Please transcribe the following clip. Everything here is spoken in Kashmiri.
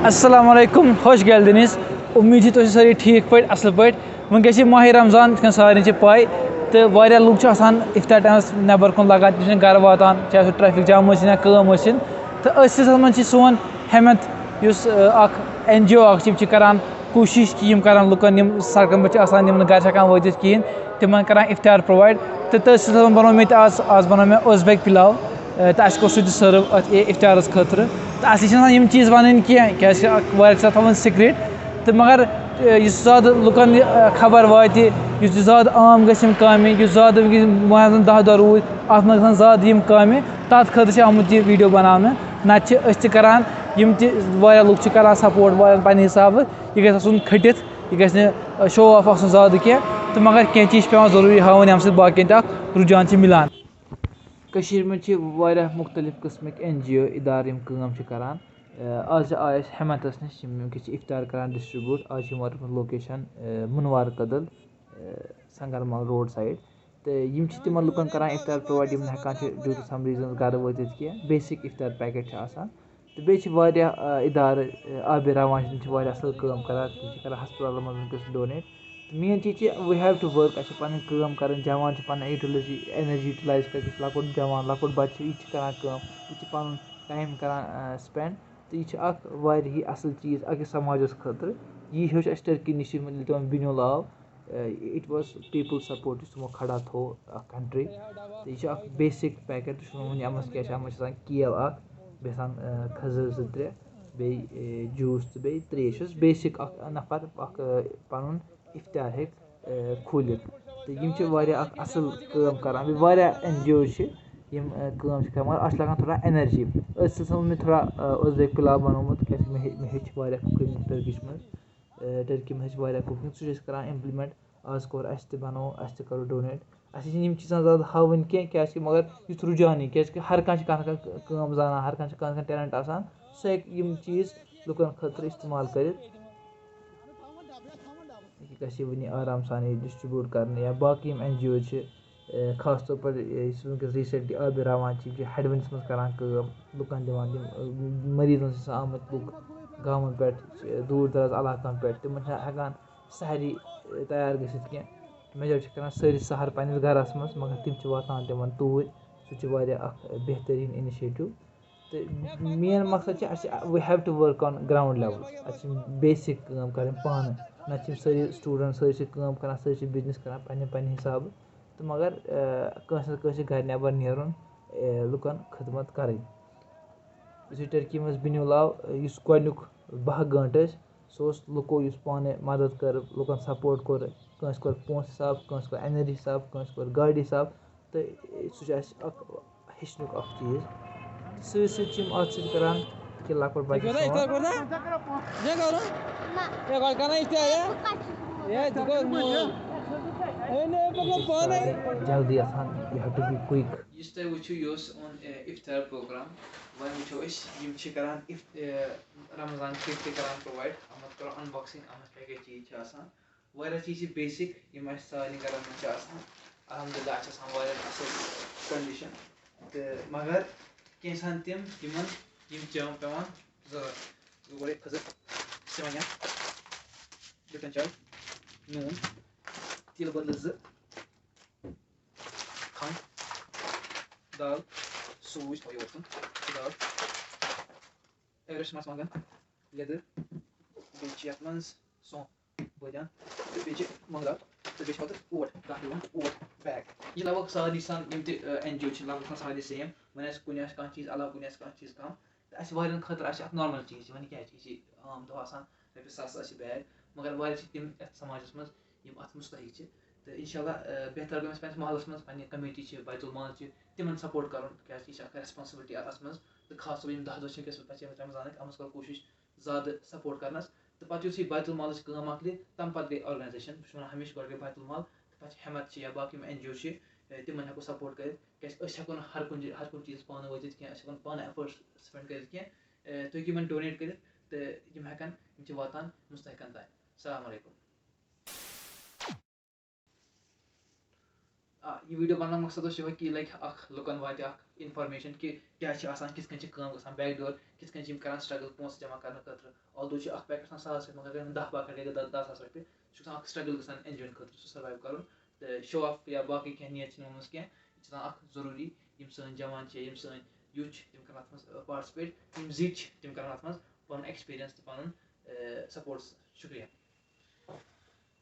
Assalamu alaikum, hoş geldiniz. उम्मीद है सारी ठीक पे असल पे वनस माह रमजान सारे पाई तो वह लुक इफ्तार टाइमस नबर कुन लगान गर वातान चाहे सह ट्रैफिक जाम या कम तो मन सोन हेमत NGO करान कोशिश कि करान लुकन सड़कन पे गर वर कहें तिम करान इफ्तार प्रोवाइड तो बनो मे आज बनो मे उज़बेक पिलाव तो अस सह सर्व इफ्तारस खतर तो अम चीज़ वन क्या सिक्रेट तो मगर ज़्यादा लुकन खबर वात ज़्यादा आम काम ज़्यादा वह 10 दह रूद अत मे ज़्यादा काम तथ खतर आमुत यह वीडियो बनाने नत करान लुक करान सपोर्ट पे हिसाब यह गो खटित यह गो शो ऑफ ज़्यादा कह तो मगर कह चीज़ पे जरूरी हावन ये बाकी रुझान मिलान में मुख्तलिफ किस्मिक NGO इदार करान आज आए हेमतस नश इफ्तार करान डिस्ट्रीब्यूट आज वातमुत लोकेशन मुनवार कदल संगरमल रोड साइड तो तिम लुकन करान इफ्तार प्रोवाइड हेकान ड्यू टू सम रीजन गर व कह बेसिक इफ्तार पैकेट तो बे इदार आब रवान असल काम करान हस्पताल मज डोनेट मेन चीज़ वी हैव टू वर्क अस पन कर जवान पन एनर्जी यूटिलाइज कर लकुट जवान लकुट बच्चे यह करान यह पन टाइम करान स्पेंड तो यह असल चीज़ अकिस समाजस खतर यह हेच अस टर्की नश तम बिनुल आव इट वाज पीपल सपोर्ट तमो खड़ा थो कंट्री तो यह बेसिक पैकेट अमस क्या केल बे खजर 2-3 बे जूस तो बे त्रेश बेसिक नफर पन इफ्तार हे खोल तो असल काम करान NGO मगर अस लगान थोड़ा एनर्जी मे थोड़ा उज़बेक पुलाव बनोमुत क्या मे हेच कुकिंग टर्किश मज टर्की में कुकिंग सह करान इम्प्लीमेंट आज कोर अस बनो अस करो डोनेट अस चीज़ा ज़्यादा हावन क्या मगर युथ रुझान क्या हर कह काम जाना हर कह टैलेंट आसान सह चीज़ लुकन खतर इस्तेमाल कर वन आराम सान डिस्ट्रीब्यूट करने या बाकी NGO खास तौर पर रिसेंटली आब रवान हेडवंस मज करान लुकन दिवान मरीजन आमत लुक गाँवन पे दूर दराज इलाकन पे तिम हेकान सहरी तैयार गि मेजर करान सारी सहर पन्नस गरस मज मगर तिम वातान तिमन तूर सह बेहतरीन इनिशिएटिव तो मेन मकसद we have to work on ground level basic काम कर पान नत सारी स्टूडेंट सारी काम करान सारी बिजनेस करान पन्ने हिसाब तो मगर घर नबर नेरुन लुकन खदमत कर टर्की मज बिनुल आव गोनुक 12 घंटे सह लुको पाने मदद कर लुकन सपोर्ट कोर कंस कोर पोंस हिसाब कंस कोर एनर्जी हिसाब कंस कोर गाड़ी हिसाब तो सह हेचनुक चीज़ सत करान कि लकुट बच्चे जल्दी you have to be quick वो इफ्तार प्रोग्राम वन वो करान रमजान किट करान प्रोवाइड अमत करो अनबॉक्सिंग अमत क्या चीज़ चीज़ बेसिक सारे गरन में अलहमदुलिल्लाह असल कंडीशन तो मगर कैंसान तिम चम पेवान जरूरत गोड़े खजर सेवनिया लिप्टन चाय नून तिल बदल 2 खंड दाल सूज वोतन दाल एवरेस्ट मर्चमंगन लेदर बे मज सौंफ बदान तो बे मंगल तो बे ओट ओट बैग यह लगभग सारी सान NGO लगभग सारी सेम वन कुन कह चीज़ अलग कुन कह चीज़ कम तो अस खतर नॉर्मल चीज़ वन क्या चीज़ आम दह रपे 7 बैग मगर तिम समाज मज अत मुस्तक तो इंशाल्लाह बेहतर गो पे महल्स मज पे कमेटी बैतुल माल तिमन सपोर्ट कर क्या रेस्पॉन्सिबिलिटी अत मज तो खास तौर 10 दह पे रमजान अमस कर कोशिश ज़्यादा सपोर्ट करनस तो पे यु बैतुल माल काम मकल तम पे गई ऑर्गेनाइजेशन बस हमेशा गो बैतुल माल तो पे हेमत या बाकी NGO तिमन हेको सपोर्ट कर हेको हर कुन चीज़ पान वत कह पान एफर्ट्स स्पेंड कर तुम यमन डोनेट कर तो हेकान वातान मुस्तकन तान। अस्सलाम वालेकुम। یہِ ویٖڈیو بَناونُک مقصد اوس یِہوے کہِ لایک اکھ لُکن واتہِ اکھ اِنفارمیشن کہِ کیاہ چھِ آسان کِتھ کٔنۍ چھِ کٲم گژھان بیک ڈور کِتھ کٔنۍ چھِ یِم کران سٹرگل پونٛسہٕ جمع کرنہٕ خٲطرٕ آلدو چھِ اکھ پیکٹ آسان 100 رۄپیہِ مگر 10 پیکٹ گٔے 10,000 رۄپیہِ سُہ چھُ آسان اکھ سٹرگل گژھان این جی او خٲطرٕ سُہ سٔروایو کَرُن تہٕ شو آف یا باقٕے کینٛہہ نیت چھِنہٕ وَنمٕژ کینٛہہ یہِ چھِ آسان اکھ ضروٗری یِم سٲنۍ جوان چھِ یِم سٲنۍ یوٗتھ چھِ تِم کران اَتھ منٛز پاٹسِپیٹ یِم زِٹھۍ چھِ تِم کران اَتھ منٛز پَنُن ایٚکٕسپیٖریَنس تہٕ پَنُن سپوٹٕس شُکریہ